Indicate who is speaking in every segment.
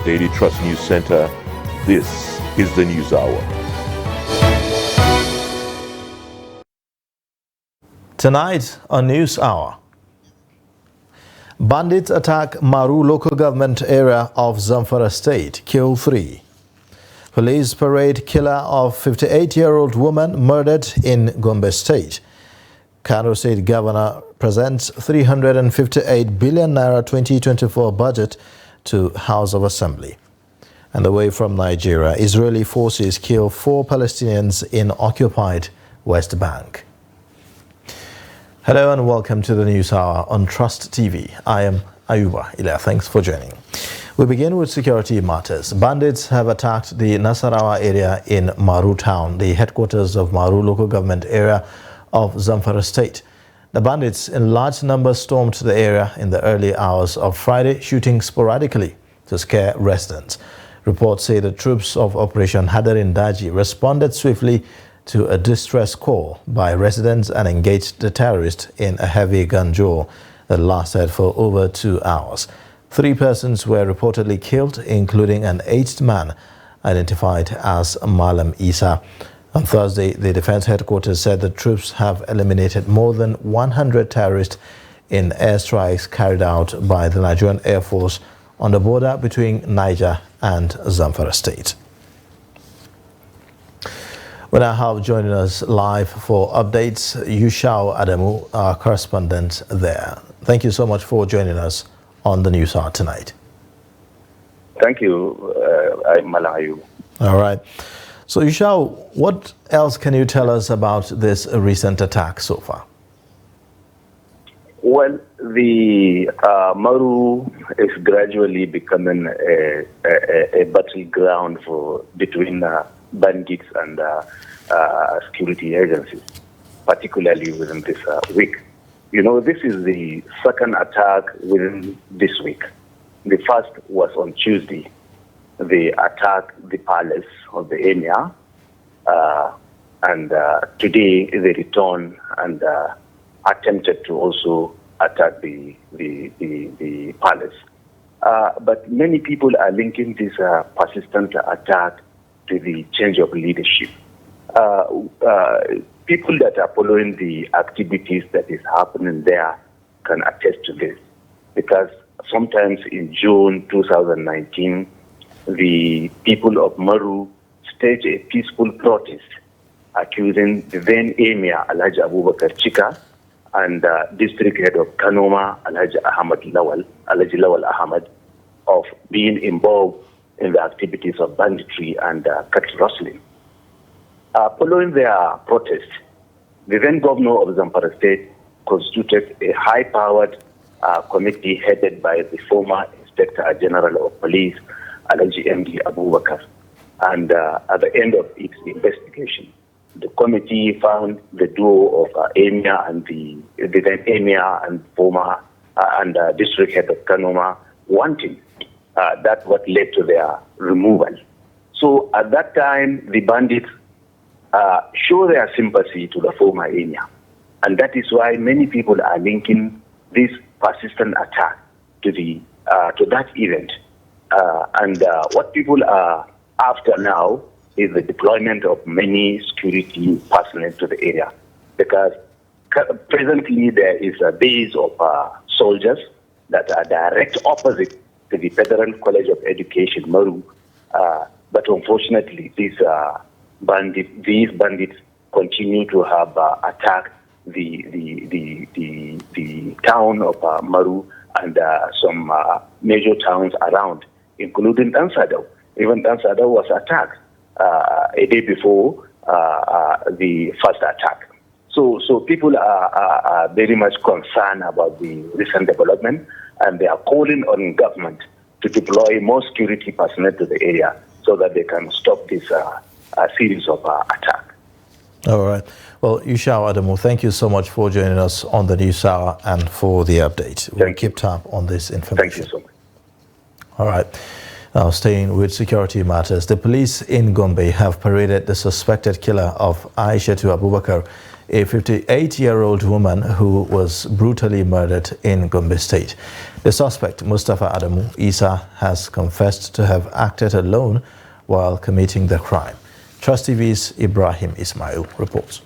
Speaker 1: Daily Trust News Center. This is the News Hour.
Speaker 2: Tonight on News Hour, bandits attack Maru local government area of Zamfara state, kill 3. Police parade killer of 58-year-old woman murdered in Gombe state. Kano State Governor presents 358 billion naira 2024 budget to House of Assembly. And away from Nigeria, Israeli forces kill 4 Palestinians in occupied West Bank. Hello and welcome to the News Hour on Trust TV. I am Ayuba Ila. Thanks for joining. We begin with security matters. Bandits have attacked the Nasarawa area in Maru town, the headquarters of Maru local government area of Zamfara state. The bandits in large numbers stormed the area in the early hours of Friday, shooting sporadically to scare residents. Reports say the troops of Operation Hadarin Daji responded swiftly to a distress call by residents and engaged the terrorists in a heavy gun duel that lasted for over 2 hours. 3 persons were reportedly killed, including an aged man identified as Malam Isa. On Thursday, the defense headquarters said the troops have eliminated more than 100 terrorists in airstrikes carried out by the Nigerian Air Force on the border between Niger and Zamfara state. We now have joining us live for updates, Yushao Adamu, our correspondent there. Thank you so much for joining us on the News Hour tonight.
Speaker 3: Thank you, Malayu.
Speaker 2: All right. So, Yushao, what else can you tell us about this recent attack so far?
Speaker 3: Well, the Maru is gradually becoming a battleground between bandits and security agencies, particularly within this week. You know, this is the second attack within this week. The first was on Tuesday. They attacked the palace of the emir, and today they returned and attempted to also attack the palace. But many people are linking this persistent attack to the change of leadership. People that are following the activities that is happening there can attest to this, because sometimes in June 2019, the people of Maru staged a peaceful protest accusing the then Emir Alhaji Abubakar Chika and district head of Kanoma Alhaji Lawal Ahmad of being involved in the activities of banditry and cattle rustling. Following their protest, the then governor of Zamfara state constituted a high-powered committee headed by the former Inspector General of Police, Alhaji MD Abubakar. And at the end of its investigation, the committee found the duo of Emir and the then Emir and former district head of Kanoma wanting. That's what led to their removal. So at that time, the bandits show their sympathy to the former Emir. And that is why many people are linking this persistent attack to that event. And what people are after now is the deployment of many security personnel to the area. Because presently there is a base of soldiers that are direct opposite to the Federal College of Education, Maru. But unfortunately, these bandits continue to have attacked the town of Maru and some major towns around, including Dansadao. Even Dansadao was attacked a day before the first attack. So people are very much concerned about the recent development, and they are calling on government to deploy more security personnel to the area so that they can stop this series of attacks.
Speaker 2: All right. Well, Yushao Adamu, thank you so much for joining us on the News Hour and for the update. We'll keep tab on this information.
Speaker 3: Thank you so much.
Speaker 2: All right. Now, staying with security matters, the police in Gombe have paraded the suspected killer of Aishatu Abubakar a 58-year-old woman who was brutally murdered in Gombe State. The suspect, Mustafa Adamu Isa, has confessed to have acted alone while committing the crime. Trust TV's Ibrahim Ismail reports.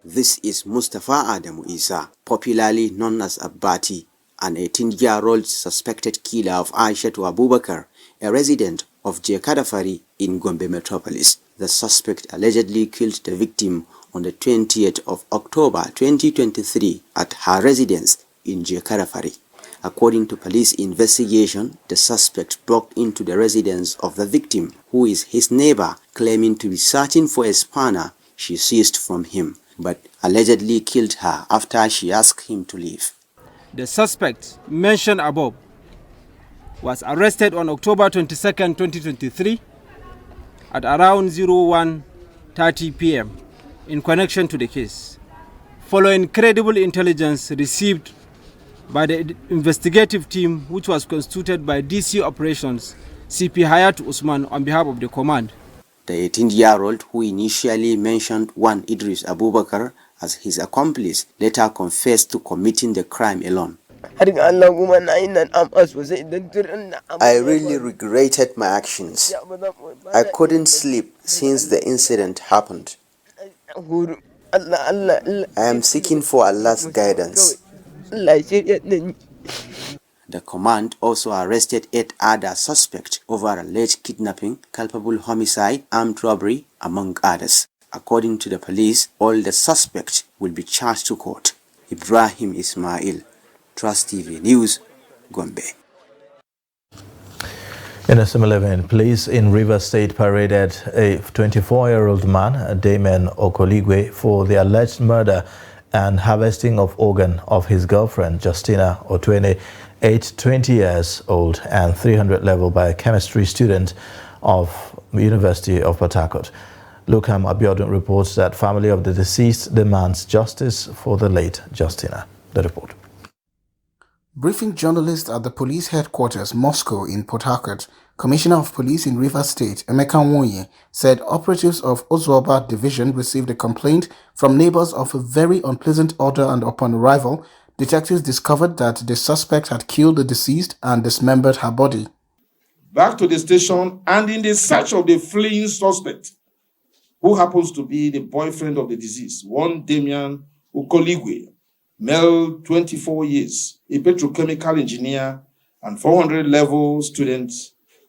Speaker 4: This is Mustafa Adamu Isa, popularly known as Abbati, an 18-year-old suspected killer of Aishatu Abubakar, a resident of Jekadafari in Gombe Metropolis. The suspect allegedly killed the victim on the 20th of October 2023 at her residence in Jekadafari. According to police investigation, the suspect broke into the residence of the victim, who is his neighbor, claiming to be searching for a spanner she seized from him, but allegedly killed her after she asked him to leave.
Speaker 5: The suspect mentioned above was arrested on October 22, 2023 at around 01:30 p.m. in connection to the case, following credible intelligence received by the investigative team, which was constituted by DC Operations CP Hayat Usman on behalf of the command.
Speaker 4: The 18-year-old, who initially mentioned one Idris Abubakar as his accomplice, later confessed to committing the crime alone.
Speaker 6: I
Speaker 4: really regretted my actions. I couldn't sleep since the incident happened. I am seeking for Allah's guidance. The command also arrested 8 other suspects over alleged kidnapping, culpable homicide, armed robbery, among others. According to the police, all the suspects will be charged to court. Ibrahim Ismail, Trust TV News, Gombe.
Speaker 2: In a similar vein, police in Rivers State paraded a 24-year-old man, Damien Okoligwe, for the alleged murder and harvesting of organ of his girlfriend, Justina Otwene, aged 20 years old and 300 level biochemistry student of University of Port Harcourt. Lukam Abiodun reports that family of the deceased demands justice for the late Justina. The report.
Speaker 7: Briefing journalists at the police headquarters, Moscow in Port Harcourt, Commissioner of Police in Rivers State, Emeka Nwoye, said operatives of Ozuoba Division received a complaint from neighbors of a very unpleasant odor, and upon arrival, detectives discovered that the suspect had killed the deceased and dismembered her body.
Speaker 8: Back to the station and in the search of the fleeing suspect, who happens to be the boyfriend of the deceased, one Damien Okoligwe, male, 24 years, a petrochemical engineer and 400 level student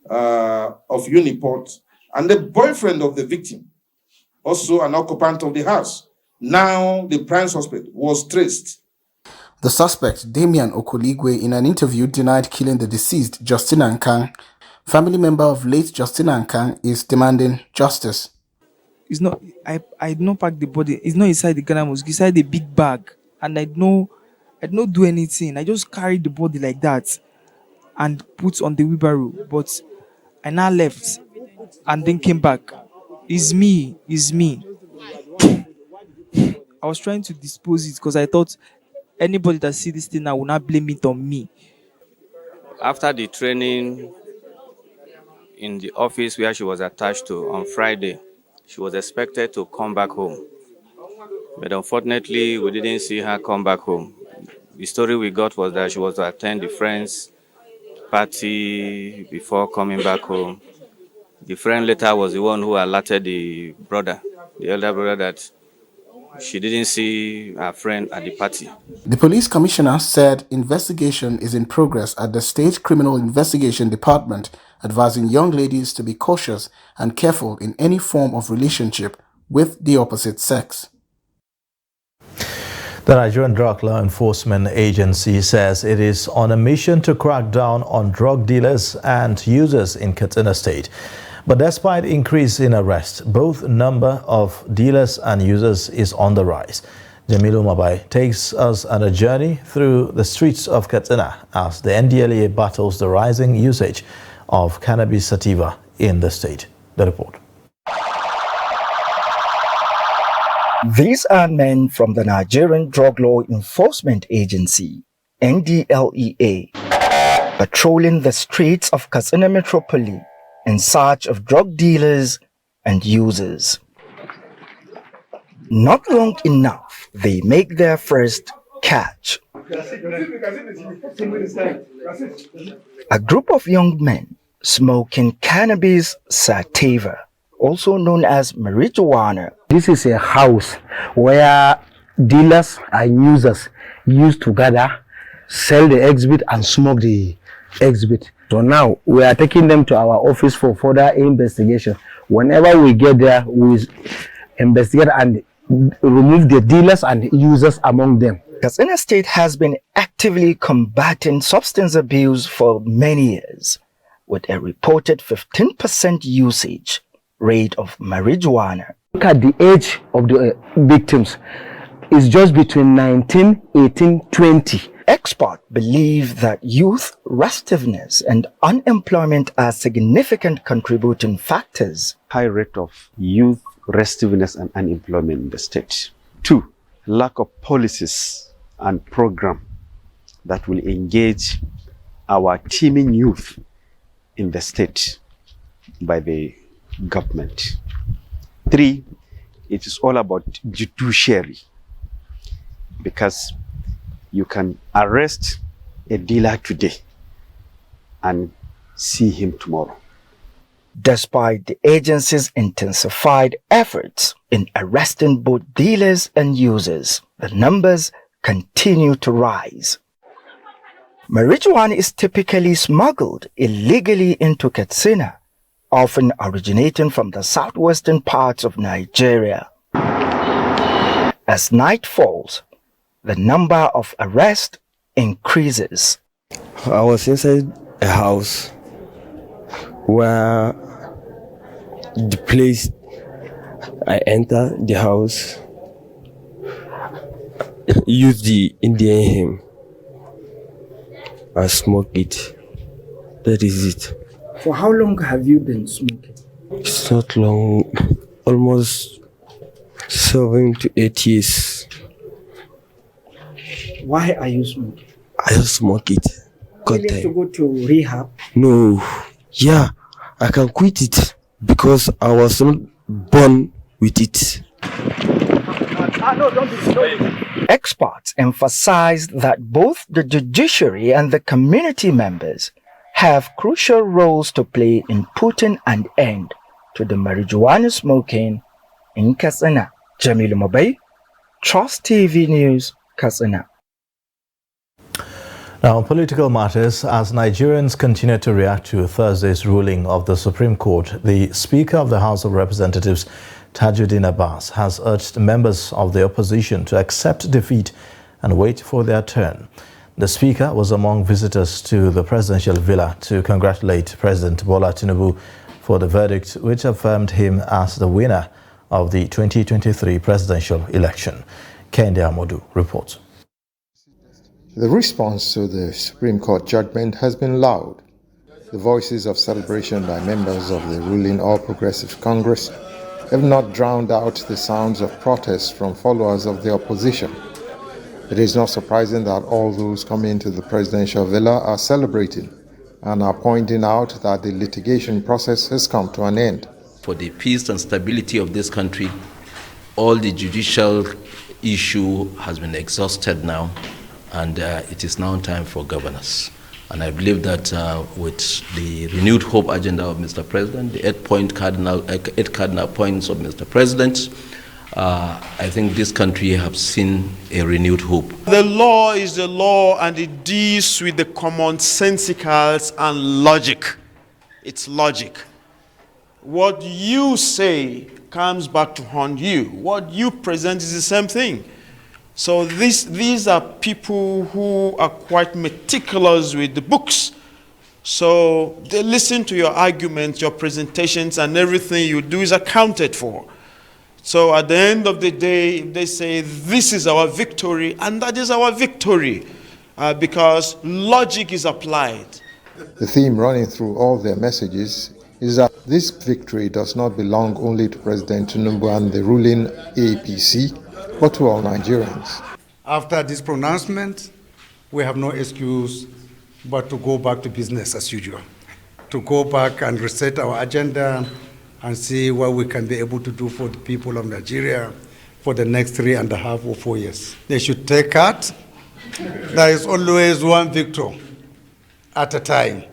Speaker 8: of Uniport, and the boyfriend of the victim, also an occupant of the house. Now the prime suspect was traced.
Speaker 7: The suspect, Damien Okoligwe, in an interview denied killing the deceased, Justina Nkang. Family member of late Justina Nkang is demanding justice.
Speaker 6: It's not, I did not pack the body. It's not inside the Ghana mosque, it's inside the big bag. And I did not do anything. I just carried the body like that and put on the wheelbarrow. But I now left and then came back. It's me. I was trying to dispose it because I thought anybody that see this thing now will not blame it on me.
Speaker 9: After the training in the office where she was attached to on Friday, she was expected to come back home. But unfortunately, we didn't see her come back home. The story we got was that she was to attend the friend's party before coming back home. The friend later was the one who alerted the elder brother, that she didn't see her friend at the party.
Speaker 7: The police commissioner said investigation is in progress at the State Criminal Investigation Department, advising young ladies to be cautious and careful in any form of relationship with the opposite sex.
Speaker 2: The Nigerian Drug Law Enforcement Agency says it is on a mission to crack down on drug dealers and users in Katsina State. But despite increase in arrests, both number of dealers and users is on the rise. Jamilu Mabai takes us on a journey through the streets of Katsina as the NDLEA battles the rising usage of cannabis sativa in the state. The report.
Speaker 10: These are men from the Nigerian Drug Law Enforcement Agency, NDLEA, patrolling the streets of Katsina Metropolis in search of drug dealers and users. Not long enough, they make their first catch. A group of young men smoking cannabis sativa, also known as marijuana.
Speaker 11: This is a house where dealers and users used to gather, sell the exhibit and smoke the exhibit. So now we are taking them to our office for further investigation. Whenever we get there, we investigate and remove the dealers and users among them.
Speaker 10: Katsina State has been actively combating substance abuse for many years, with a reported 15% usage rate of marijuana.
Speaker 11: Look at the age of the victims. It's just between 19, 18, 20.
Speaker 10: Experts believe that youth restiveness and unemployment are significant contributing factors.
Speaker 12: High rate of youth restiveness and unemployment in the state. 2, lack of policies and program that will engage our teeming youth in the state by the government. 3, it is all about judiciary, because you can arrest a dealer today and see him tomorrow.
Speaker 10: Despite the agency's intensified efforts in arresting both dealers and users, the numbers continue to rise. Marijuana is typically smuggled illegally into Katsina, often originating from the southwestern parts of Nigeria. As night falls, the number of arrests increases.
Speaker 13: I was inside a house where the place I enter the house, use the Indian hymn and smoke it. That is it.
Speaker 10: For how long have you been smoking?
Speaker 13: It's not long, almost 7 to 8 years.
Speaker 10: Why are you smoking?
Speaker 13: I just smoke it.
Speaker 10: You need to go to rehab?
Speaker 13: No. Yeah, I can quit it because I was not born with it.
Speaker 10: Experts emphasize that both the judiciary and the community members have crucial roles to play in putting an end to the marijuana smoking in Katsina. Jamilu Mobay, Trust TV News, Katsina.
Speaker 2: Now, on political matters, as Nigerians continue to react to Thursday's ruling of the Supreme Court, the Speaker of the House of Representatives, Tajuddin Abbas, has urged members of the opposition to accept defeat and wait for their turn. The Speaker was among visitors to the presidential villa to congratulate President Bola Tinubu for the verdict, which affirmed him as the winner of the 2023 presidential election. Kende Amodu reports.
Speaker 14: The response to the Supreme Court judgment has been loud. The voices of celebration by members of the ruling All Progressive Congress have not drowned out the sounds of protest from followers of the opposition. It is not surprising that all those coming to the presidential villa are celebrating and are pointing out that the litigation process has come to an end.
Speaker 15: For the peace and stability of this country, all the judicial issue has been exhausted now, and it is now time for governance. And I believe that with the renewed hope agenda of Mr. President, the 8 cardinal points of Mr. President, I think this country has seen a renewed hope.
Speaker 16: The law is the law, and it deals with the commonsensicals and logic. It's logic. What you say comes back to haunt you. What you present is the same thing. So these are people who are quite meticulous with the books. So they listen to your arguments, your presentations, and everything you do is accounted for. So at the end of the day, they say, this is our victory, and that is our victory, because logic is applied.
Speaker 14: The theme running through all their messages is that this victory does not belong only to President Tinubu and the ruling APC, but to all Nigerians.
Speaker 17: After this pronouncement, we have no excuse but to go back to business as usual, to go back and reset our agenda and see what we can be able to do for the people of Nigeria for the next 3.5 or 4 years. They should take heart. There is always one victor at a time.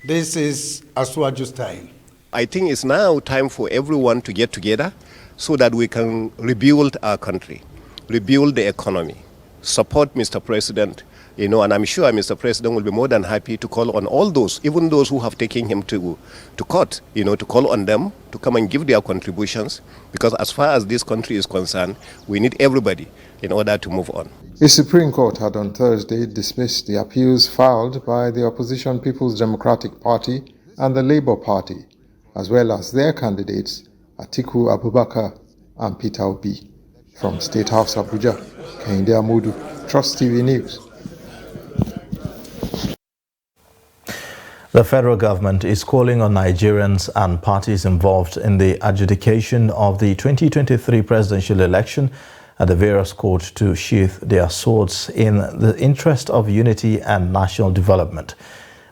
Speaker 17: This is Aswaju's time.
Speaker 18: I think it's now time for everyone to get together so that we can rebuild our country, rebuild the economy, support Mr. President, and I'm sure Mr. President will be more than happy to call on all those, even those who have taken him to court, to call on them to come and give their contributions, because as far as this country is concerned, we need everybody in order to move on.
Speaker 14: The Supreme Court had on Thursday dismissed the appeals filed by the opposition People's Democratic Party and the Labour Party, as well as their candidates Atiku Abubakar and Peter Obi. From State House Abuja, Kehinde Amudu, Trust TV News.
Speaker 2: The federal government is calling on Nigerians and parties involved in the adjudication of the 2023 presidential election at the various courts to sheath their swords in the interest of unity and national development.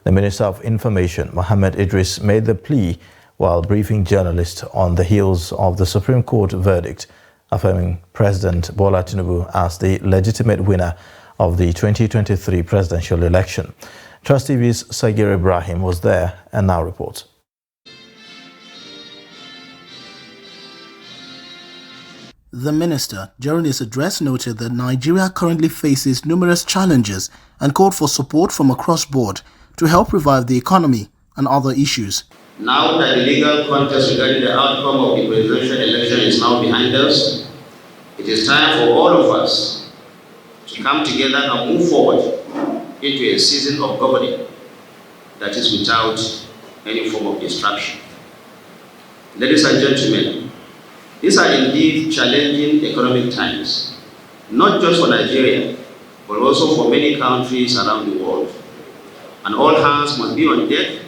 Speaker 2: The Minister of Information, Mohammed Idris, made the plea while briefing journalists on the heels of the Supreme Court verdict, affirming President Bola Tinubu as the legitimate winner of the 2023 presidential election. Trust TV's Sagir Ibrahim was there and now reports.
Speaker 19: The minister, during his address, noted that Nigeria currently faces numerous challenges and called for support from across board to help revive the economy and other issues.
Speaker 20: Now that the legal contest regarding the outcome of the presidential election is now behind us, it is time for all of us to come together and move forward into a season of governing that is without any form of distraction. Ladies and gentlemen, these are indeed challenging economic times, not just for Nigeria, but also for many countries around the world. And all hands must be on deck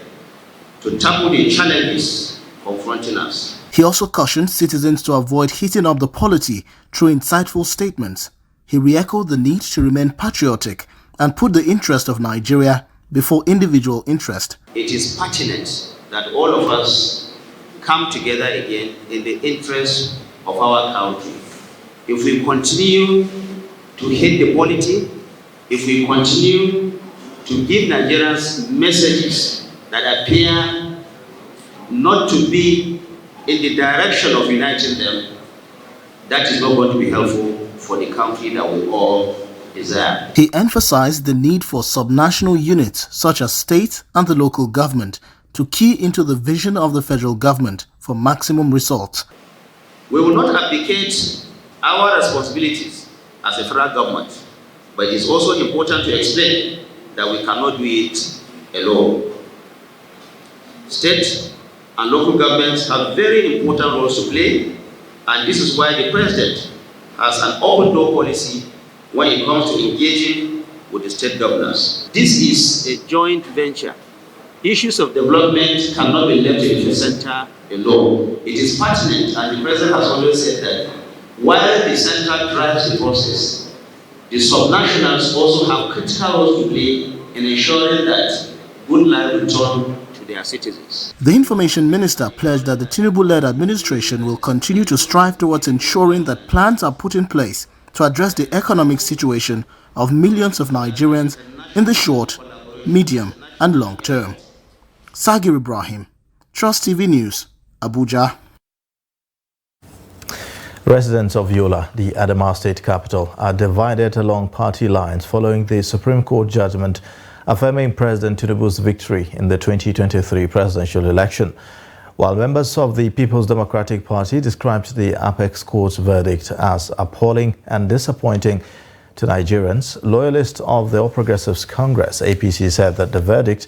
Speaker 20: to tackle the challenges confronting us.
Speaker 19: He also cautioned citizens to avoid heating up the polity through insightful statements. He re-echoed the need to remain patriotic and put the interest of Nigeria before individual interest.
Speaker 20: It is pertinent that all of us come together again in the interest of our country. If we continue to hate the polity, if we continue to give Nigerians messages that appear not to be in the direction of uniting them, that is not going to be helpful for the country that we all desire.
Speaker 19: He emphasized the need for subnational units such as state and the local government to key into the vision of the federal government for maximum results.
Speaker 20: We will not abdicate our responsibilities as a federal government, but it is also important to explain that we cannot do it alone. State and local governments have very important roles to play, and this is why the President has an open door policy when it comes to engaging with the state governors. This is a joint venture. Issues of development cannot be left in the center alone. It is pertinent, and the President has always said that while the center drives the process, the subnationals also have critical roles to play in ensuring that good life return to their citizens.
Speaker 19: The Information Minister pledged that the Tinubu-led administration will continue to strive towards ensuring that plans are put in place to address the economic situation of millions of Nigerians in the short, medium, and long term. Sagir Ibrahim, Trust TV News, Abuja.
Speaker 2: Residents of Yola, the Adamawa state capital, are divided along party lines following the Supreme Court judgment affirming President Tinubu's victory in the 2023 presidential election. While members of the People's Democratic Party described the Apex Court's verdict as appalling and disappointing to Nigerians, loyalists of the All Progressives Congress, APC, said that the verdict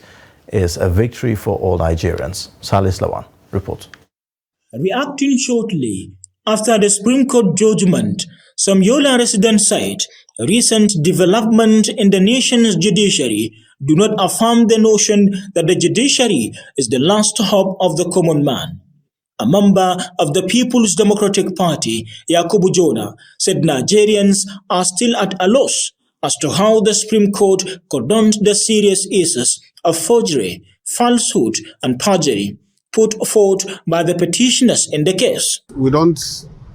Speaker 2: is a victory for all Nigerians. Salis Lawan reports.
Speaker 21: Reacting shortly after the Supreme Court judgment, some Yola residents said recent development in the nation's judiciary do not affirm the notion that the judiciary is the last hope of the common man. A member of the People's Democratic Party, Yakubu Jona, said Nigerians are still at a loss as to how the Supreme Court condoned the serious issues of forgery, falsehood, and perjury put forth by the petitioners in the case.
Speaker 22: We don't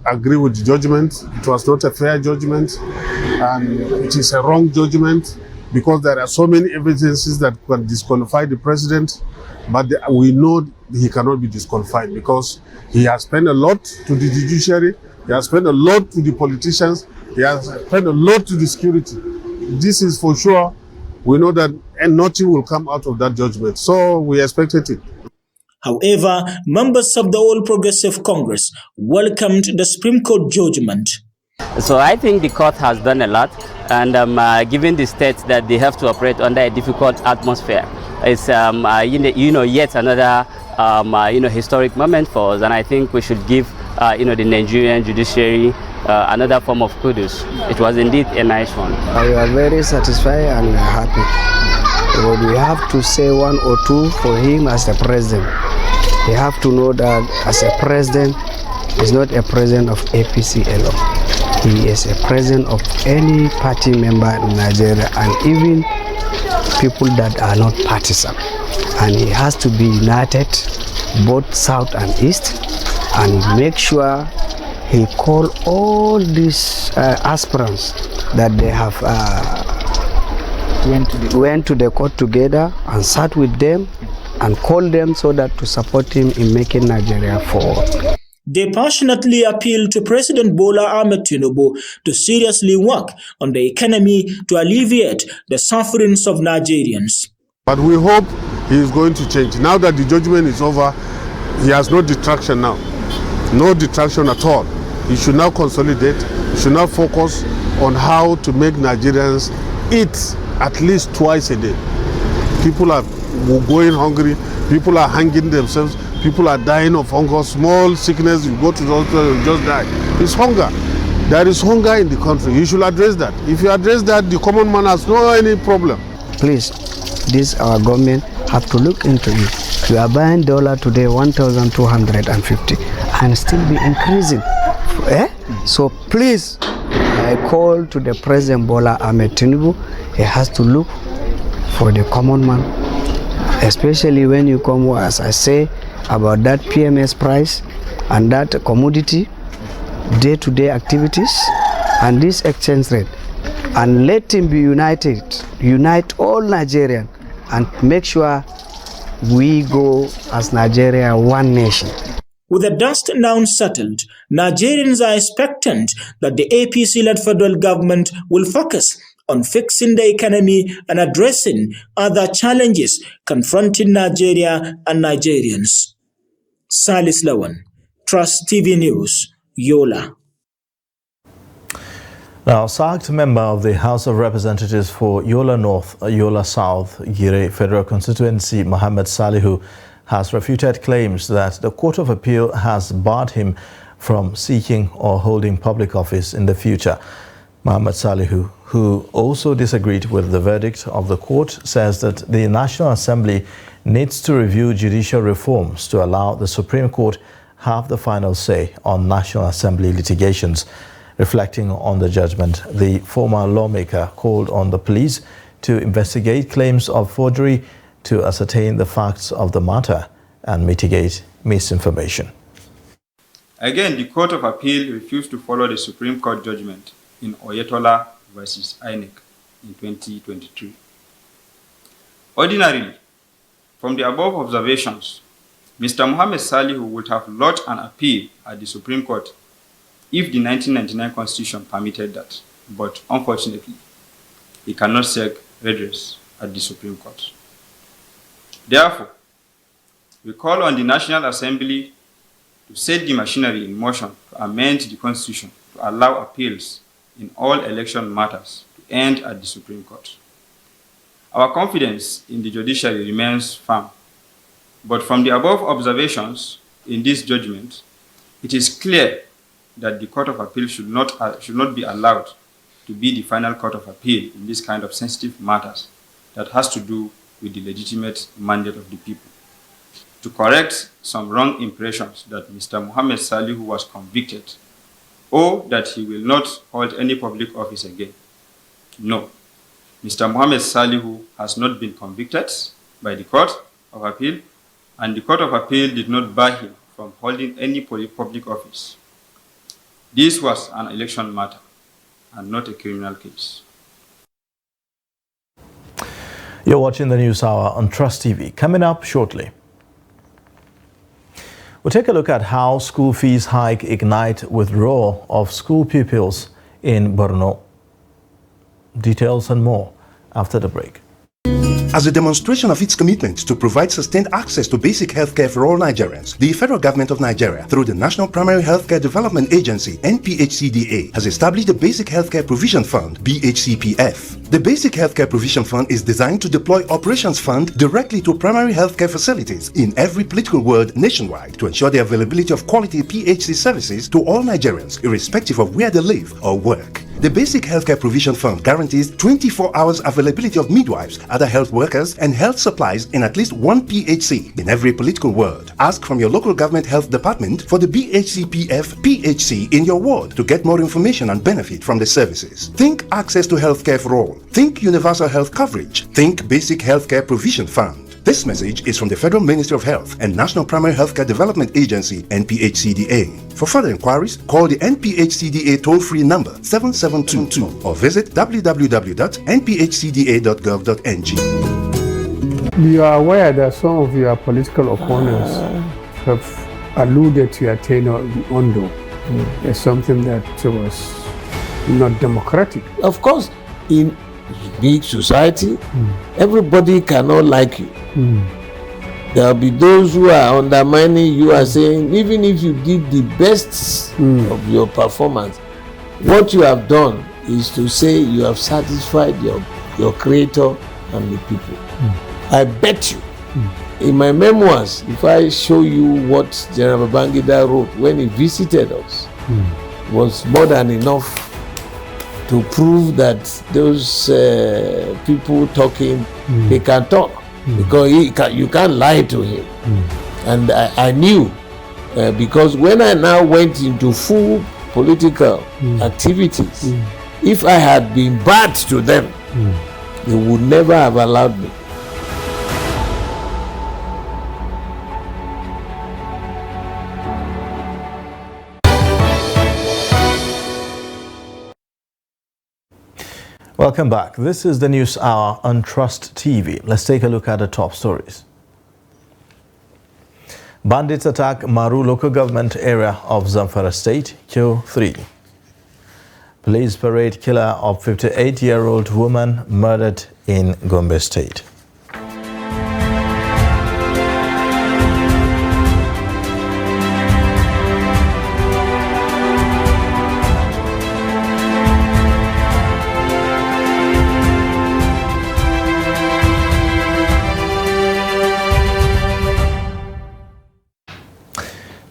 Speaker 1: agree with the judgment. It was not a fair judgment, and it is a wrong judgment because there are so many evidences that can disqualify the president, but we know he cannot be disqualified because he has spent a lot to the judiciary, he has spent a lot to the politicians, he has spent a lot to the security. This is for sure. We know that nothing will come out of that judgment, so we expected it.
Speaker 21: However, members of the All Progressive Congress welcomed the Supreme Court judgment.
Speaker 22: So I think the court has done a lot, and given the state that they have to operate under a difficult atmosphere, it's yet another historic moment for us, and I think we should give the Nigerian judiciary another form of kudos. It was indeed a nice one.
Speaker 11: We are very satisfied and happy. But we have to say one or two for him as the president. They have to know that as a president, he's not a president of APC alone. He is a president of any party member in Nigeria, and even people that are not partisan. And he has to be united, both south and east, and make sure he call all these aspirants that they have went to the court together and sat with them and call them so that to support him in making Nigeria forward.
Speaker 21: They passionately appeal to President Bola Ahmed Tinubu to seriously work on the economy to alleviate the sufferings of Nigerians.
Speaker 1: But we hope he is going to change. Now that the judgment is over, he has no distraction now. No distraction at all. He should now consolidate. He should now focus on how to make Nigerians eat at least twice a day. People are going hungry. People are hanging themselves. People are dying of hunger. Small sickness, you go to the hospital, you just die. It's hunger. There is hunger in the country. You should address that. If you address that, the common man has no any problem.
Speaker 11: Please, this our government have to look into it. We are buying dollar today 1,250 and still be increasing. So please, I call to the President Bola Ahmed Tinubu. He has to look for the common man, especially when you come, as I say, about that PMS price and that commodity, day-to-day activities, and this exchange rate. And let him be united, unite all Nigerians, and make sure we go as Nigeria one nation.
Speaker 21: With the dust now settled, Nigerians are expectant that the APC-led federal government will focus on fixing the economy and addressing other challenges confronting Nigeria and Nigerians. Salis Lawan, Trust TV News, Yola.
Speaker 2: Now, sacked member of the House of Representatives for Yola North, Yola South, Gire Federal Constituency, Mohammed Salihu, has refuted claims that the Court of Appeal has barred him from seeking or holding public office in the future. Mohammed Salihu, who also disagreed with the verdict of the court, says that the National Assembly needs to review judicial reforms to allow the Supreme Court have the final say on National Assembly litigations. Reflecting on the judgment, the former lawmaker called on the police to investigate claims of forgery to ascertain the facts of the matter and mitigate misinformation.
Speaker 23: Again, the Court of Appeal refused to follow the Supreme Court judgment in Oyetola versus INEC in 2023. Ordinarily, from the above observations, Mr. Mohammed Salihu would have lodged an appeal at the Supreme Court if the 1999 Constitution permitted that, but unfortunately, he cannot seek redress at the Supreme Court. Therefore, we call on the National Assembly to set the machinery in motion to amend the Constitution to allow appeals in all election matters to end at the Supreme Court. Our confidence in the judiciary remains firm, but from the above observations in this judgment, it is clear that the Court of Appeal should not be allowed to be the final Court of Appeal in this kind of sensitive matters that has to do with the legitimate mandate of the people. To correct some wrong impressions that Mr. Mohammed Salihu was convicted or that he will not hold any public office again. No, Mr. Mohammed Salihu has not been convicted by the Court of Appeal, and the Court of Appeal did not bar him from holding any public office. This was an election matter and not a criminal case.
Speaker 2: You're watching the News Hour on Trust TV. Coming up shortly, we'll take a look at how school fees hike ignite withdrawal of school pupils in Borno. Details and more after the break.
Speaker 3: As a demonstration of its commitment to provide sustained access to basic healthcare for all Nigerians, the Federal Government of Nigeria, through the National Primary Healthcare Development Agency (NPHCDA), has established the Basic Healthcare Provision Fund (BHCPF). The Basic Healthcare Provision Fund is designed to deploy operations fund directly to primary healthcare facilities in every political ward nationwide to ensure the availability of quality PHC services to all Nigerians, irrespective of where they live or work. The Basic Healthcare Provision Fund guarantees 24 hours availability of midwives, other health workers, and health supplies in at least one PHC in every political ward. Ask from your local government health department for the BHCPF PHC in your ward to get more information and benefit from the services. Think access to healthcare for all. Think universal health coverage. Think Basic Healthcare Provision Fund. This message is from the Federal Ministry of Health and National Primary Healthcare Development Agency (NPHCDA). For further inquiries, call the NPHCDA toll-free number 7722 or visit www.nphcda.gov.ng.
Speaker 4: You are aware that some of your political opponents have alluded to your tenure in Ondo as something that was not democratic.
Speaker 5: Of course, in big society, everybody cannot like you. There will be those who are undermining you and saying, even if you did the best of your performance, what you have done is to say you have satisfied your creator and the people. I bet you, in my memoirs, if I show you what General Babangida wrote when he visited us, was more than enough to prove that those people talking, they can talk, because you can't lie to him. And I knew, because when I now went into full political activities, if I had been bad to them, they would never have allowed me.
Speaker 2: Welcome back. This is the News Hour on Trust TV. Let's take a look at the top stories. Bandits attack Maru local government area of Zamfara state, Q3. Police parade killer of 58-year-old woman murdered in Gombe state.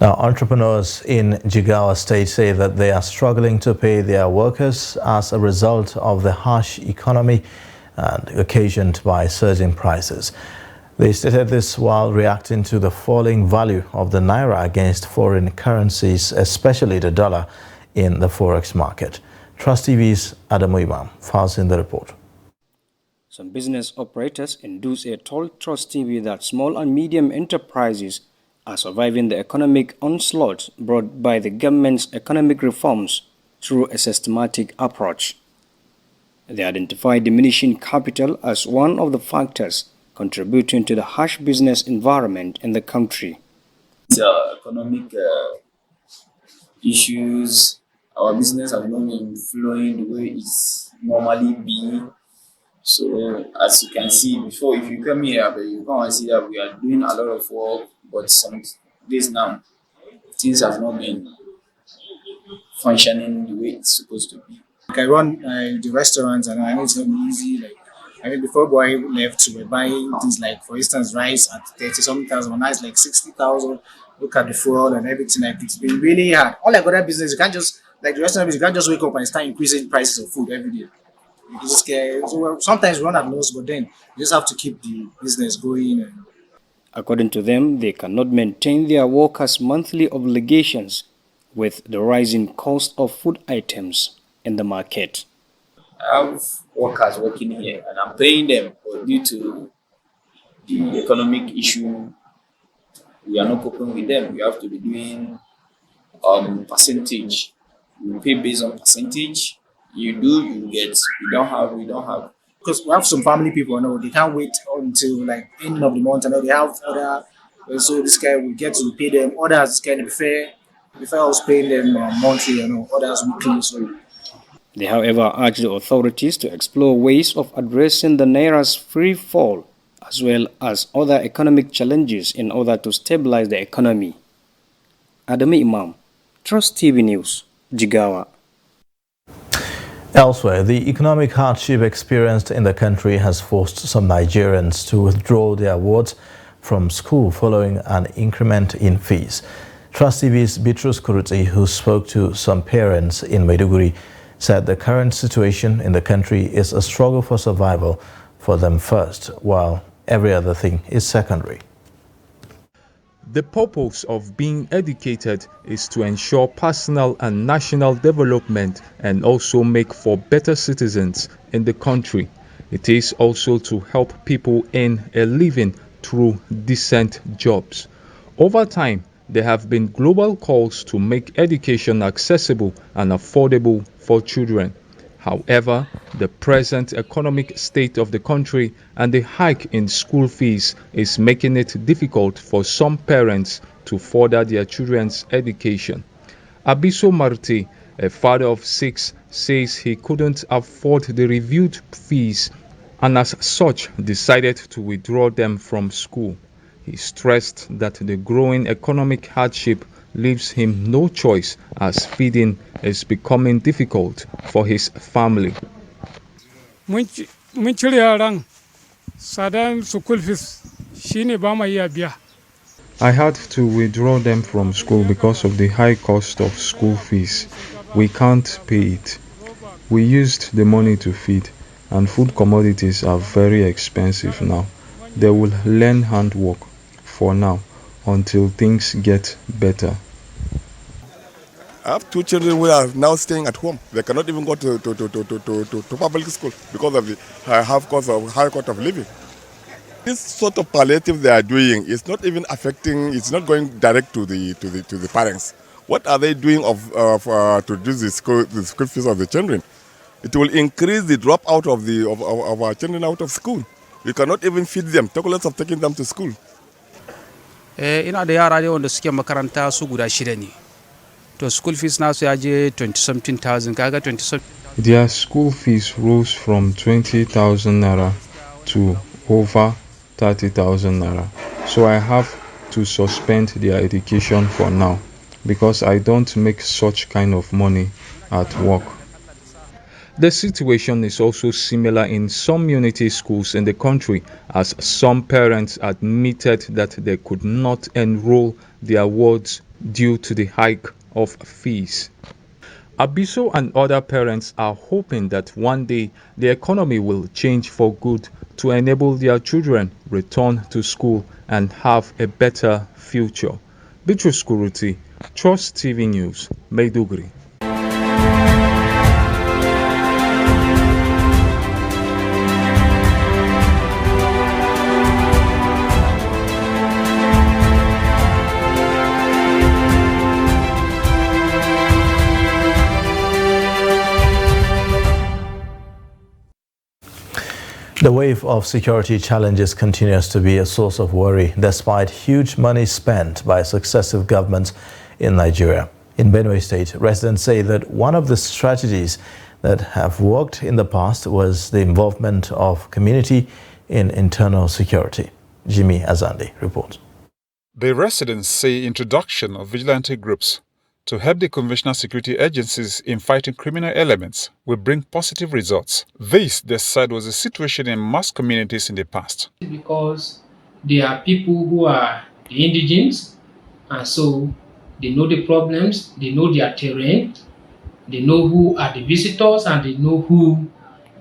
Speaker 2: Now, entrepreneurs in Jigawa State say that they are struggling to pay their workers as a result of the harsh economy and occasioned by surging prices. They stated this while reacting to the falling value of the naira against foreign currencies, especially the dollar, in the forex market. Trust TV's Adamu Imam files in the report.
Speaker 24: Some business operators told Trust TV that small and medium enterprises are surviving the economic onslaught brought by the government's economic reforms through a systematic approach. They identified diminishing capital as one of the factors contributing to the harsh business environment in the country.
Speaker 25: Economic issues, our business has not been flowing the way it's normally been. So as you can see before, if you come here, you come and see that we are doing a lot of work, but some days now, things have not been functioning the way it's supposed to be.
Speaker 26: Like I run the restaurants, and I know it's not easy. Like I mean, before boy left, we were buying things like, for instance, rice at 30-something thousand. Now it's like 60,000. Look at the fuel and everything. Like it's been really hard. All like other business, you can't just like the restaurant business, you can't just wake up and start increasing prices of food every day. You just get, so sometimes we run at loss, but then you just have to keep the business going.
Speaker 24: According to them, they cannot maintain their workers' monthly obligations with the rising cost of food items in the market.
Speaker 25: I have workers working here and I'm paying them, but due to the economic issue, we are not coping with them. We have to be doing percentage You pay based on percentage. You do, you get. You don't have, you don't have.
Speaker 26: Because we have some family people, they can't wait until like end of the month. They have other, so this guy will get to pay them. Others can prefer us paying them monthly, others weekly. So
Speaker 24: They, however, urge the authorities to explore ways of addressing the Naira's free fall as well as other economic challenges in order to stabilize the economy. Adami Imam, Trust TV News, Jigawa.
Speaker 2: Elsewhere, the economic hardship experienced in the country has forced some Nigerians to withdraw their awards from school following an increment in fees. Trust TV's Bitrus Kuruti, who spoke to some parents in Maiduguri, said the current situation in the country is a struggle for survival for them first, while every other thing is secondary.
Speaker 6: The purpose of being educated is to ensure personal and national development and also make for better citizens in the country. It is also to help people earn a living through decent jobs. Over time, there have been global calls to make education accessible and affordable for children. However, the present economic state of the country and the hike in school fees is making it difficult for some parents to further their children's education. Abiso Marti, a father of 6, says he couldn't afford the reviewed fees and as such decided to withdraw them from school. He stressed that the growing economic hardship leaves him no choice as feeding is becoming difficult for his family.
Speaker 7: I
Speaker 6: had to withdraw them from school because of the high cost of school fees. We can't pay it. We used the money to feed, and food commodities are very expensive now. They will learn handwork for now until things get better.
Speaker 8: I have 2 children who are now staying at home. They cannot even go to public school because of the high cost of living. This sort of palliative they are doing is not even affecting. It's not going direct to the parents. What are they doing to reduce the school fees of the children? It will increase the dropout of our children out of school. We cannot even feed them. Talk less of taking them to school.
Speaker 9: Ina da yara ne wanda suke makaranta su guda 6 ne. To school fees nasu ya je 20-something,000 kaga 20-something.
Speaker 6: Their school fees rose from 20,000 naira to over 30,000 naira. So I have to suspend their education for now because I don't make such kind of money at work. The situation is also similar in some unity schools in the country, as some parents admitted that they could not enroll their wards due to the hike of fees. Abiso and other parents are hoping that one day the economy will change for good to enable their children return to school and have a better future. Bitrus Kuruti, Trust TV News, Maiduguri.
Speaker 2: The wave of security challenges continues to be a source of worry despite huge money spent by successive governments in Nigeria. In Benue State, residents say that one of the strategies that have worked in the past was the involvement of community in internal security. Jimmy Azandi reports.
Speaker 12: The residents say introduction of vigilante groups to help the conventional security agencies in fighting criminal elements will bring positive results. This, they said, was a situation in most communities in the past.
Speaker 13: Because they are people who are the indigenes, and so they know the problems, they know their terrain, they know who are the visitors, and they know who,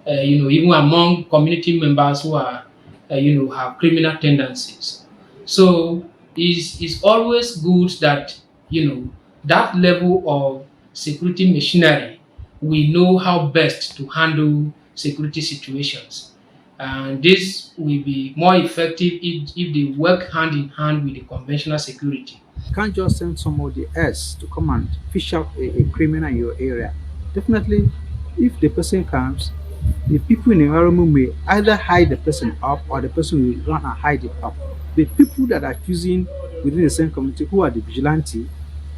Speaker 13: even among community members who are, have criminal tendencies. So it's always good that, that level of security machinery, we know how best to handle security situations. And this will be more effective if they work hand in hand with the conventional security.
Speaker 10: You can't just send somebody else to come and fish out a criminal in your area. Definitely, if the person comes, the people in the environment may either hide the person up or the person will run and hide it up. The people that are choosing within the same community who are the vigilante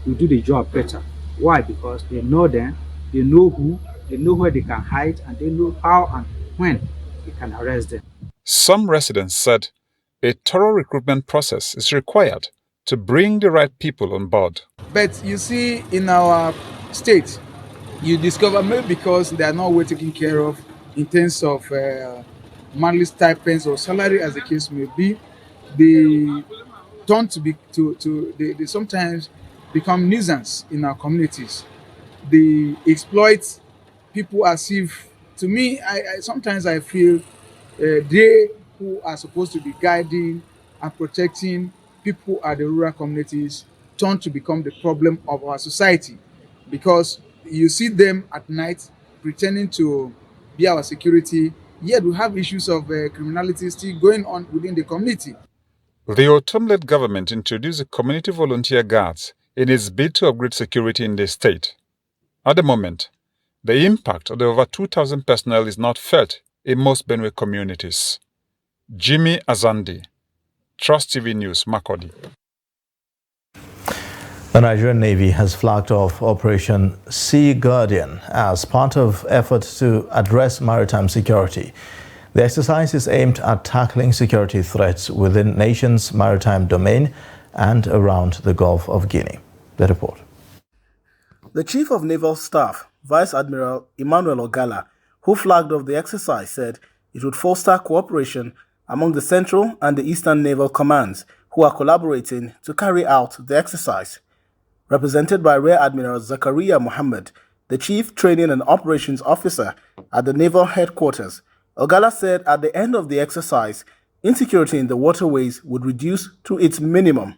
Speaker 10: will do the job better. Why? Because they know them, they know who, they know where they can hide, and they know how and when they can arrest them.
Speaker 12: Some residents said a thorough recruitment process is required to bring the right people on board.
Speaker 7: But you see, in our state, you discover maybe because they are not well taken care of in terms of monthly stipends or salary, as the case may be, they turn to be they sometimes become nuisance in our communities. They exploit people as if, to me, I sometimes I feel they who are supposed to be guiding and protecting people at the rural communities turn to become the problem of our society, because you see them at night pretending to be our security, yet we have issues of criminality still going on within the community.
Speaker 12: The Otom-led government introduced the community volunteer guards in its bid to upgrade security in the state. At the moment, the impact of the over 2,000 personnel is not felt in most Benue communities. Jimmy Azandi, Trust TV News, Makurdi.
Speaker 2: The Nigerian Navy has flagged off Operation Sea Guardian as part of efforts to address maritime security. The exercise is aimed at tackling security threats within nation's maritime domain and around the Gulf of Guinea. The report.
Speaker 19: The Chief of Naval Staff, Vice Admiral Emmanuel Ogala, who flagged off the exercise, said it would foster cooperation among the Central and the Eastern Naval Commands, who are collaborating to carry out the exercise. Represented by Rear Admiral Zakaria Mohammed, the Chief Training and Operations Officer at the Naval Headquarters, Ogala said at the end of the exercise, insecurity in the waterways would reduce to its minimum.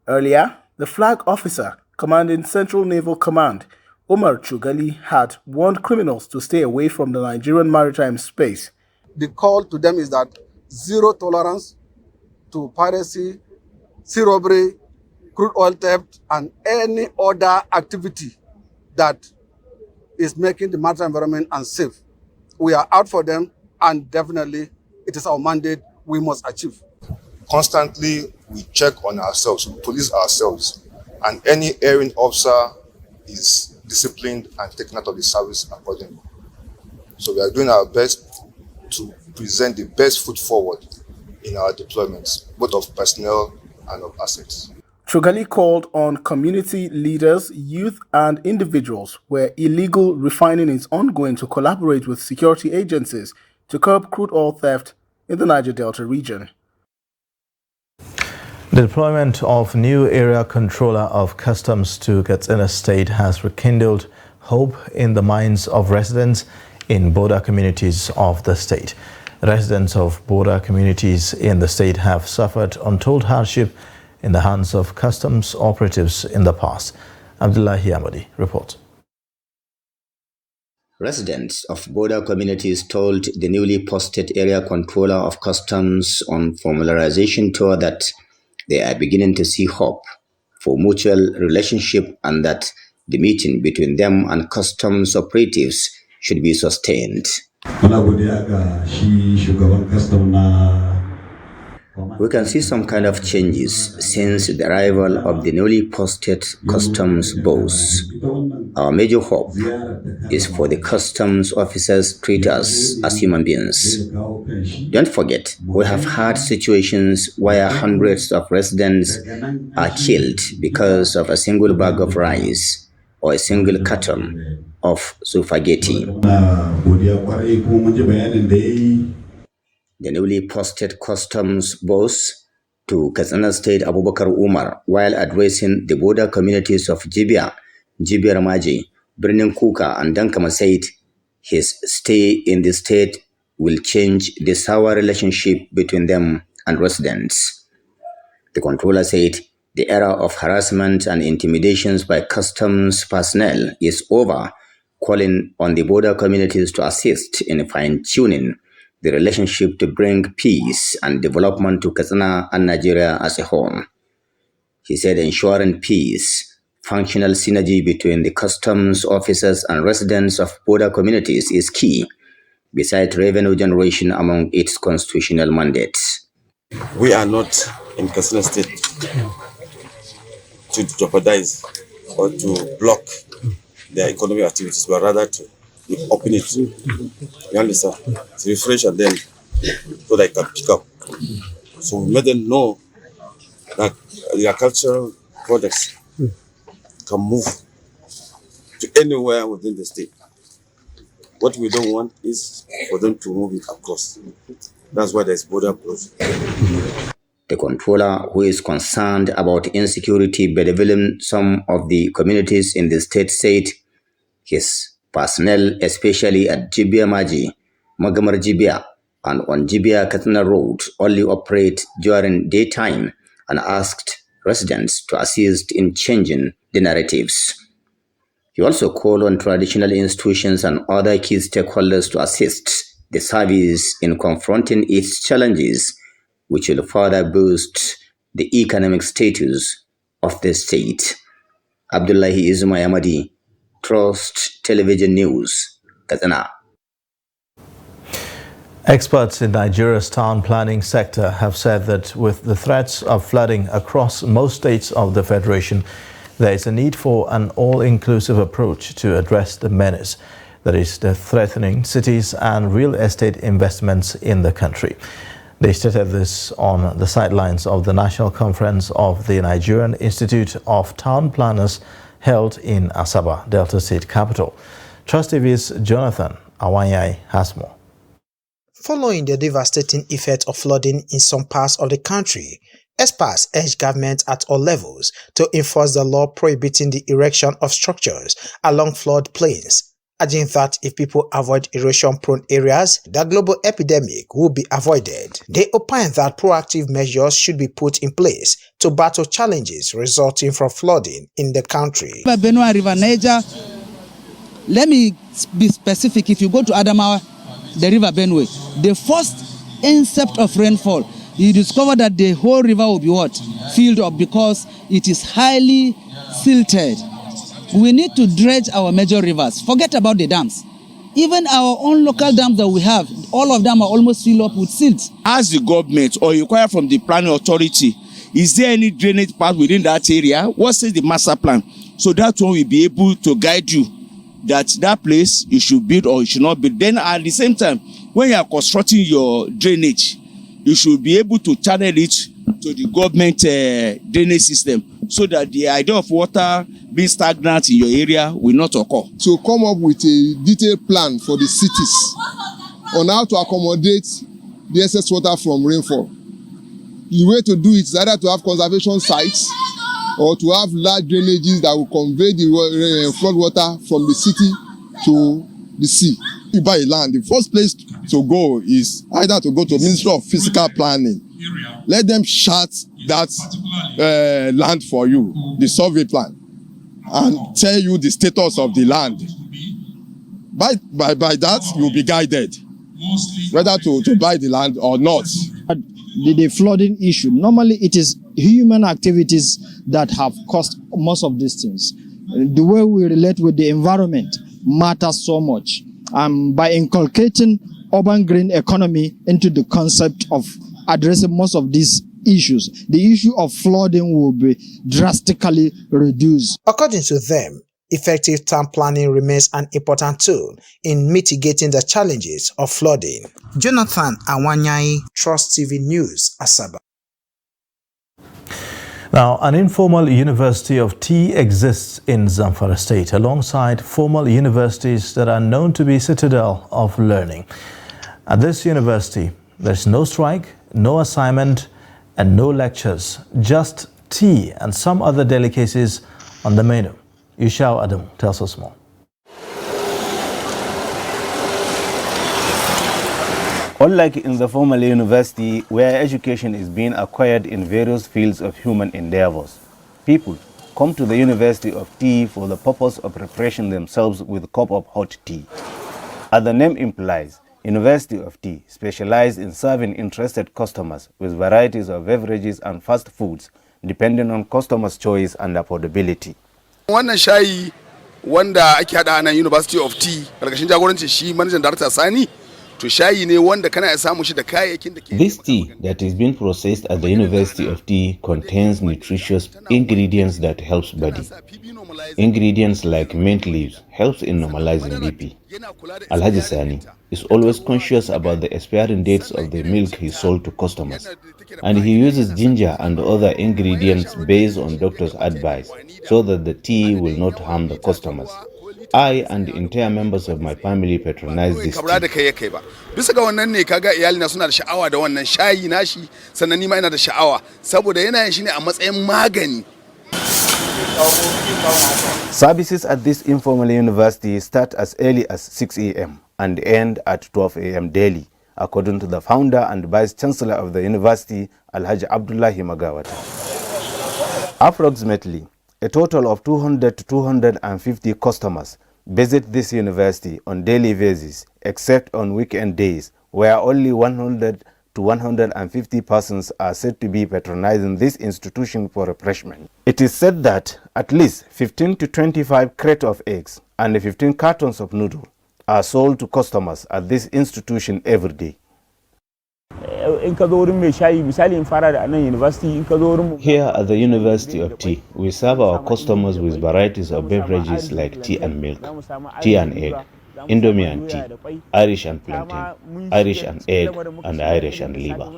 Speaker 19: Earlier, the flag officer commanding Central Naval Command, Omar Chugali, had warned criminals to stay away from the Nigerian maritime space.
Speaker 14: The call to them is that zero tolerance to piracy, sea robbery, crude oil theft, and any other activity that is making the maritime environment unsafe. We are out for them, and definitely it is our mandate we must achieve.
Speaker 15: Constantly, we check on ourselves, we police ourselves, and any erring officer is disciplined and taken out of the service accordingly. So we are doing our best to present the best foot forward in our deployments, both of personnel and of assets.
Speaker 19: Chugali called on community leaders, youth and individuals where illegal refining is ongoing to collaborate with security agencies to curb crude oil theft in the Niger Delta region.
Speaker 2: The deployment of new area controller of customs to Katsina State has rekindled hope in the minds of residents in border communities of the state. Residents of border communities in the state have suffered untold hardship in the hands of customs operatives in the past. Abdullahi Amadi reports.
Speaker 16: Residents of border communities told the newly posted area controller of customs on formalization tour that they are beginning to see hope for mutual relationship and that the meeting between them and customs operatives should be sustained. We can see some kind of changes since the arrival of the newly posted customs boss. Our major hope is for the customs officers treat us as human beings. Don't forget, we have had situations where hundreds of residents are killed because of a single bag of rice or a single carton of spaghetti. The newly posted customs boss to Katsina State, Abubakar Umar, while addressing the border communities of Jibia Ramaji, Birnin Kuka, and Dankama, said his stay in the state will change the sour relationship between them and residents. The controller said the era of harassment and intimidations by customs personnel is over, calling on the border communities to assist in fine-tuning the relationship to bring peace and development to Katsina and Nigeria as a whole. He said ensuring peace, functional synergy between the customs officers and residents of border communities is key, besides revenue generation among its constitutional mandates.
Speaker 1: We are not in Katsina State to jeopardize or to block their economic activities, but rather to open it. You understand? To refresh and then so they can pick up. So we made them know that the agricultural products can move to anywhere within the state. What we don't want is for them to move it across. That's why there's border closure.
Speaker 16: The controller, who is concerned about insecurity bedeviling some of the communities in the state, said his personnel, especially at Jibia Maji, Magamar Jibia, and on Jibia Katsina Road, only operate during daytime and asked residents to assist in changing the narratives. He also called on traditional institutions and other key stakeholders to assist the service in confronting its challenges, which will further boost the economic status of the state. Abdullahi Izuma Yamadi, Trust Television News, Katsina.
Speaker 2: Experts in Nigeria's town planning sector have said that with the threats of flooding across most states of the Federation, there is a need for an all-inclusive approach to address the menace that is threatening cities and real estate investments in the country. They stated this on the sidelines of the National Conference of the Nigerian Institute of Town Planners held in Asaba, Delta State capital. Trust TV's Jonathan Awanyai has more.
Speaker 11: Following the devastating effect of flooding in some parts of the country, experts urge government at all levels to enforce the law prohibiting the erection of structures along flood plains, adding that if people avoid erosion-prone areas, the global epidemic will be avoided. They opine that proactive measures should be put in place to battle challenges resulting from flooding in the country.
Speaker 17: Benue River Niger, let me be specific. If you go to Adamawa, the River Benue, the first incept of rainfall, you discover that the whole river will be what? Filled up because it is highly silted. We need to dredge our major rivers. Forget about the dams. Even our own local dams that we have, all of them are almost filled up with silt.
Speaker 18: As the government or inquire from the planning authority, is there any drainage path within that area? What is the master plan? So that one will be able to guide you that that place you should build or you should not build. Then at the same time, when you are constructing your drainage, you should be able to channel it to the government drainage system so that the idea of water being stagnant in your area will not occur.
Speaker 20: To come up with a detailed plan for the cities on how to accommodate the excess water from rainfall. The way to do it is either to have conservation sites or to have large drainages that will convey the flood water from the city to the sea. You buy land, the first place to go is either to go to Ministry of Physical Planning. Let them chart that land for you, the survey plan, and tell you the status of the land. By that, you'll be guided whether to buy the land or not.
Speaker 22: The flooding issue, normally it is human activities that have caused most of these things. The way we relate with the environment matters so much. By inculcating urban green economy into the concept of addressing most of these issues, the issue of flooding will be drastically reduced.
Speaker 11: According to them, effective town planning remains an important tool in mitigating the challenges of flooding. Jonathan Awanyai, Trust TV News, Asaba.
Speaker 2: Now, an informal university of tea exists in Zamfara State alongside formal universities that are known to be citadel of learning. At this university, there's no strike, no assignment, and no lectures, just tea and some other delicacies on the menu. Yushao Adam tells us more.
Speaker 27: Unlike in the formal university, where education is being acquired in various fields of human endeavors, people come to the University of Tea for the purpose of refreshing themselves with a cup of hot tea. As the name implies, University of Tea specializes in serving interested customers with varieties of beverages and fast foods depending on customers' choice and affordability.
Speaker 8: Wannan shayi wanda ake hada nan University of Tea karkashin jagorancin shi manajan director Sani to shayi ne wanda kana iya samu shi da kayayyakin da ke.
Speaker 27: This tea that is being processed at the University of Tea contains nutritious ingredients that helps body. Ingredients like mint leaves helps in normalizing BP. Alhaji Sani is always conscious about the expiring dates of the milk he sold to customers, and he uses ginger and other ingredients based on doctor's advice so that the tea will not harm the customers. I and the entire members of my family patronize this tea.
Speaker 8: Bisa ga wannan ne kaga iyalina suna da sha'awa da wannan shayi nashi, sannan ni ma ina da sha'awa saboda yana yin shi ne a matsayin magani.
Speaker 27: Services at this informal university start as early as 6 a.m. and end at 12 a.m. daily, according to the founder and vice chancellor of the university, Alhaji Abdullahi Magawata. Approximately a total of 200 to 250 customers visit this university on daily basis, except on weekend days, where only 100 to 150 persons are said to be patronizing this institution for refreshment. It is said that at least 15 to 25 crates of eggs and 15 cartons of noodles are sold to customers at this institution every day. Here at the University of Tea, we serve our customers with varieties of beverages like tea and milk, tea and egg, Indomie and tea, Irish and plantain, Irish and egg, and Irish and liver.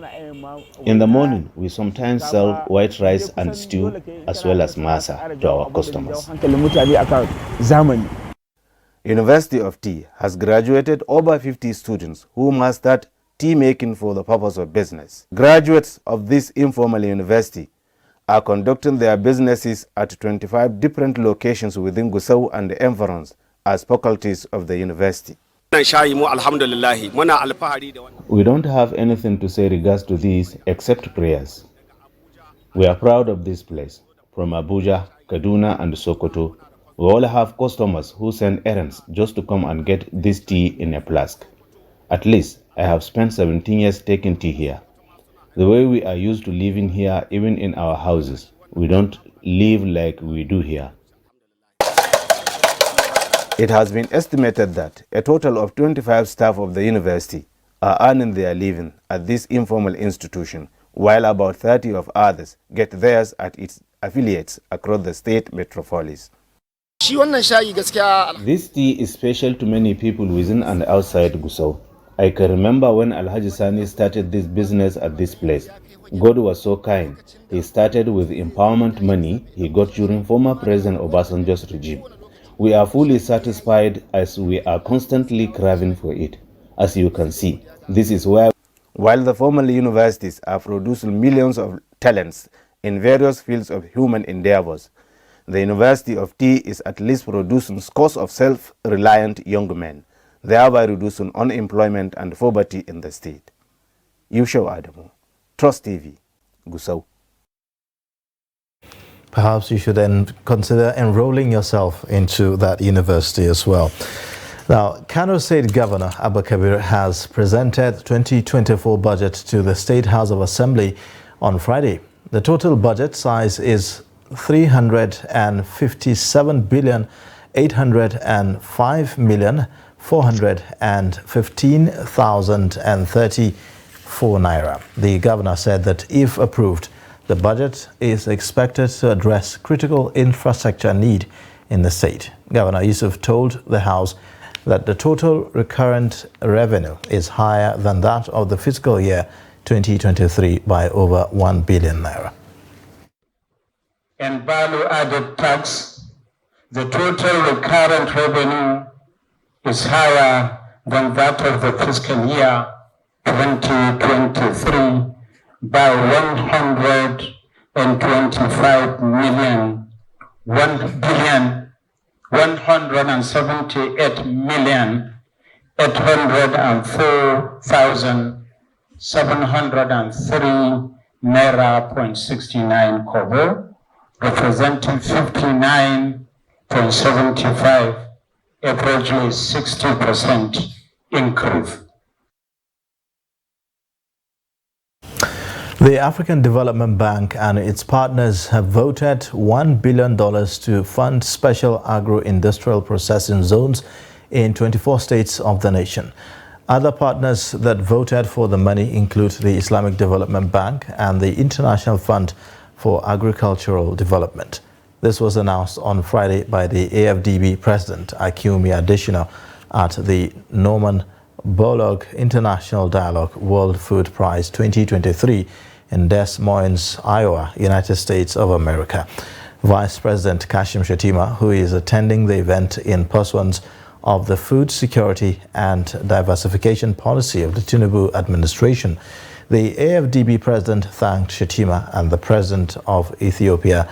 Speaker 27: In the morning, we sometimes sell white rice and stew as well as masa to our customers. University of Tea has graduated over 50 students who mastered tea making for the purpose of business. Graduates of this informal university are conducting their businesses at 25 different locations within Gusau and the environs as faculties of the university. We don't have anything to say regards to these except prayers. We are proud of this place. From Abuja, Kaduna and Sokoto, we all have customers who send errands just to come and get this tea in a flask. At least I have spent 17 years taking tea here. The way we are used to living here, even in our houses, we don't live like we do here. It has been estimated that a total of 25 staff of the university are earning their living at this informal institution, while about 30 of others get theirs at its affiliates across the state metropolis. This tea is special to many people within and outside Gusau. I can remember when Alhaji Sani started this business at this place. God was so kind. He started with empowerment money he got during former President Obasanjo's regime. We are fully satisfied as we are constantly craving for it. As you can see, this is where, while the formal universities are producing millions of talents in various fields of human endeavors, the University of Tea is at least producing scores of self-reliant young men, thereby reducing unemployment and poverty in the state. Yusho Adamu, Trust TV, Gusau.
Speaker 2: Perhaps you should then consider enrolling yourself into that university as well. Now, Kano State Governor Abba Kabir has presented 2024 budget to the State House of Assembly on Friday. The total budget size is 357,805,415,034 naira. The governor said that if approved, the budget is expected to address critical infrastructure need in the state. Governor Yusuf told the House that the total recurrent revenue is higher than that of the fiscal year 2023 by over 1 billion naira.
Speaker 3: And value-added tax, the total recurrent revenue is higher than that of the fiscal year 2023 by 125 million, 1,178,804,703 naira.69 kobo, representing 59.75, averagely 60% increase.
Speaker 2: The African Development Bank and its partners have voted $1 billion to fund special agro-industrial processing zones in 24 states of the nation. Other partners that voted for the money include the Islamic Development Bank and the International Fund for Agricultural Development. This was announced on Friday by the AFDB President Akinwumi Adesina at the Norman Borlaug International Dialogue World Food Prize 2023 in Des Moines, Iowa, United States of America. Vice President Kashim Shettima, who is attending the event in pursuance of the food security and diversification policy of the Tinubu administration, the AFDB president thanked Shettima and the president of Ethiopia,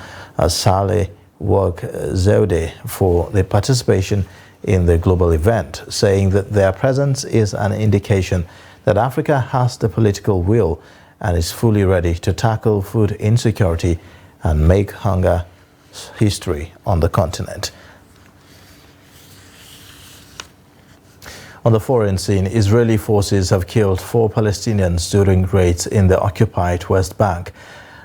Speaker 2: Saleh Work Zewde, for their participation in the global event, saying that their presence is an indication that Africa has the political will and is fully ready to tackle food insecurity and make hunger history on the continent. On the foreign scene, Israeli forces have killed 4 Palestinians during raids in the occupied West Bank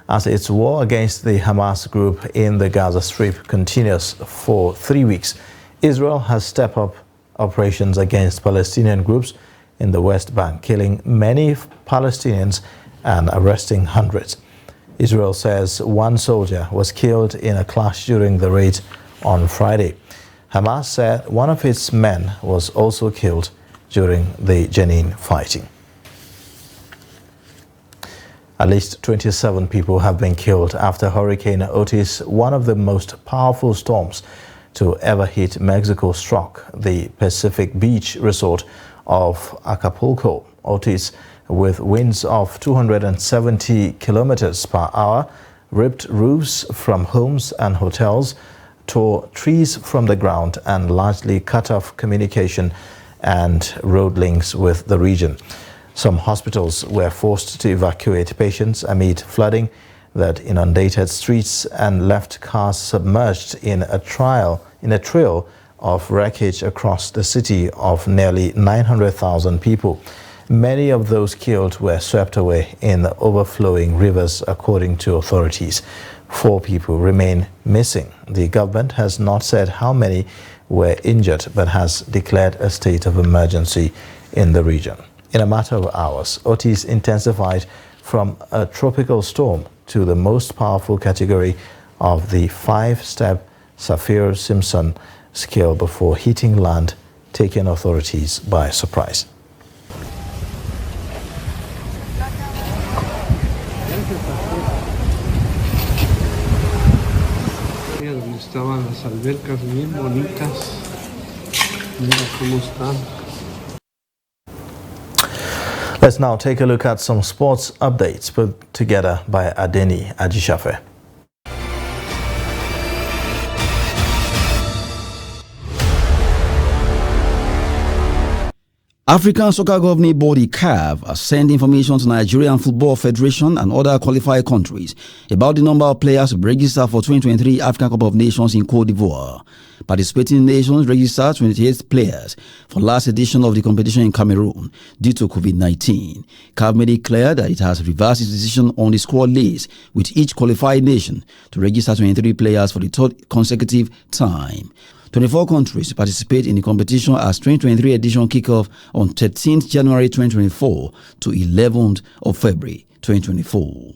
Speaker 2: as its war against the Hamas group in the Gaza Strip continues for 3 weeks. Israel has stepped up operations against Palestinian groups in the West Bank, killing many Palestinians and arresting hundreds. Israel says 1 soldier was killed in a clash during the raid on Friday. Hamas said one of its men was also killed during the Jenin fighting. At least 27 people have been killed after Hurricane Otis, one of the most powerful storms to ever hit Mexico, struck the Pacific Beach resort of Acapulco. Otis, with winds of 270 kilometers per hour, ripped roofs from homes and hotels, tore trees from the ground, and largely cut off communication and road links with the region. Some hospitals were forced to evacuate patients amid flooding that inundated streets and left cars submerged in a trail of wreckage across the city of nearly 900,000 people. Many of those killed were swept away in the overflowing rivers, according to authorities. 4 people remain missing. The government has not said how many were injured, but has declared a state of emergency in the region. In a matter of hours, Otis intensified from a tropical storm to the most powerful category of the 5-step Saffir-Simpson scale before hitting land, taking authorities by surprise.
Speaker 4: Estaban las albercas bien bonitas. Mira cómo están.
Speaker 2: Let's now take a look at some sports updates put together by Adeni Ajishafe.
Speaker 5: African Soccer Governing Body (CAF) has sent information to Nigerian Football Federation and other qualified countries about the number of players registered for 2023 African Cup of Nations in Cote d'Ivoire. Participating nations registered 28 players for last edition of the competition in Cameroon due to COVID-19. CAF made it clear that it has reversed its decision on the squad list, with each qualified nation to register 23 players for the 3rd consecutive time. 24 countries participate in the competition as 2023 edition kickoff on 13th January 2024 to 11th of February 2024.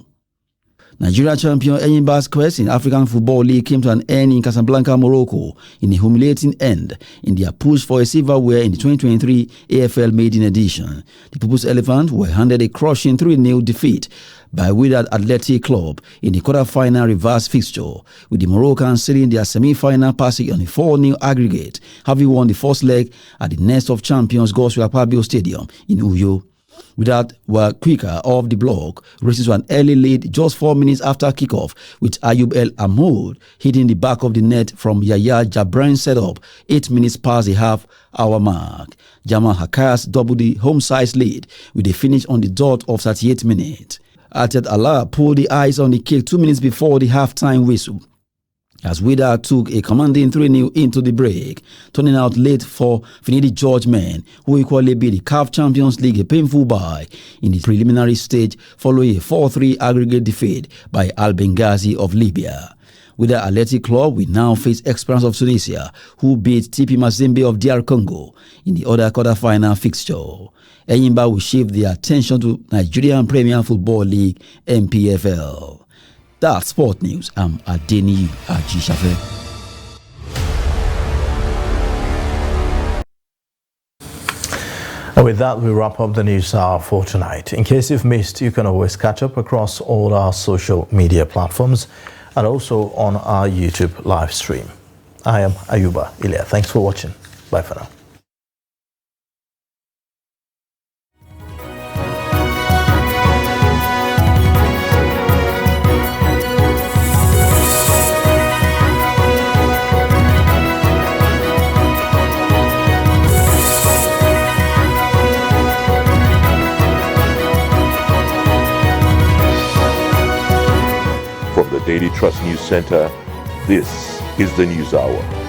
Speaker 5: Nigeria champion Enyimba's quest in African Football League came to an end in Casablanca, Morocco, in a humiliating end in their push for a silverware in the 2023 AFL maiden edition. The People's Elephant were handed a crushing 3-0 defeat by Wydad Athletic Club in the quarter-final reverse fixture, with the Moroccans sealing their semi-final passage on a 4-0 aggregate, having won the first leg at the Nest of Champions Godswill Akpabio Stadium in Uyo. Wydad were quicker off the block, racing to an early lead just 4 minutes after kickoff, with Ayub El Ahmoud hitting the back of the net from Yaya Jabran's setup 8 minutes past the half-hour mark. Jamal Hakas doubled the home side's lead with a finish on the dot of 38 minutes. Ated Allah pulled the eyes on the kick 2 minutes before the half-time whistle. as Wydad took a commanding 3-0 into the break, turning out late for Finidi George men, who equally beat the CAF Champions League a painful bye in the preliminary stage following a 4-3 aggregate defeat by Al Benghazi of Libya. Wydad Athletic Club will now face Esperance of Tunisia, who beat TP Mazembe of DR Congo in the other quarter-final fixture. Enyimba will shift their attention to Nigerian Premier Football League (NPFL). That's Sport News. I'm Adeni Ajishafe.
Speaker 2: And with that, we wrap up the news hour for tonight. In case you've missed, you can always catch up across all our social media platforms and also on our YouTube live stream. I am Ayuba Ilya. Thanks for watching. Bye for now.
Speaker 6: From the Daily Trust News Center, this is the News Hour.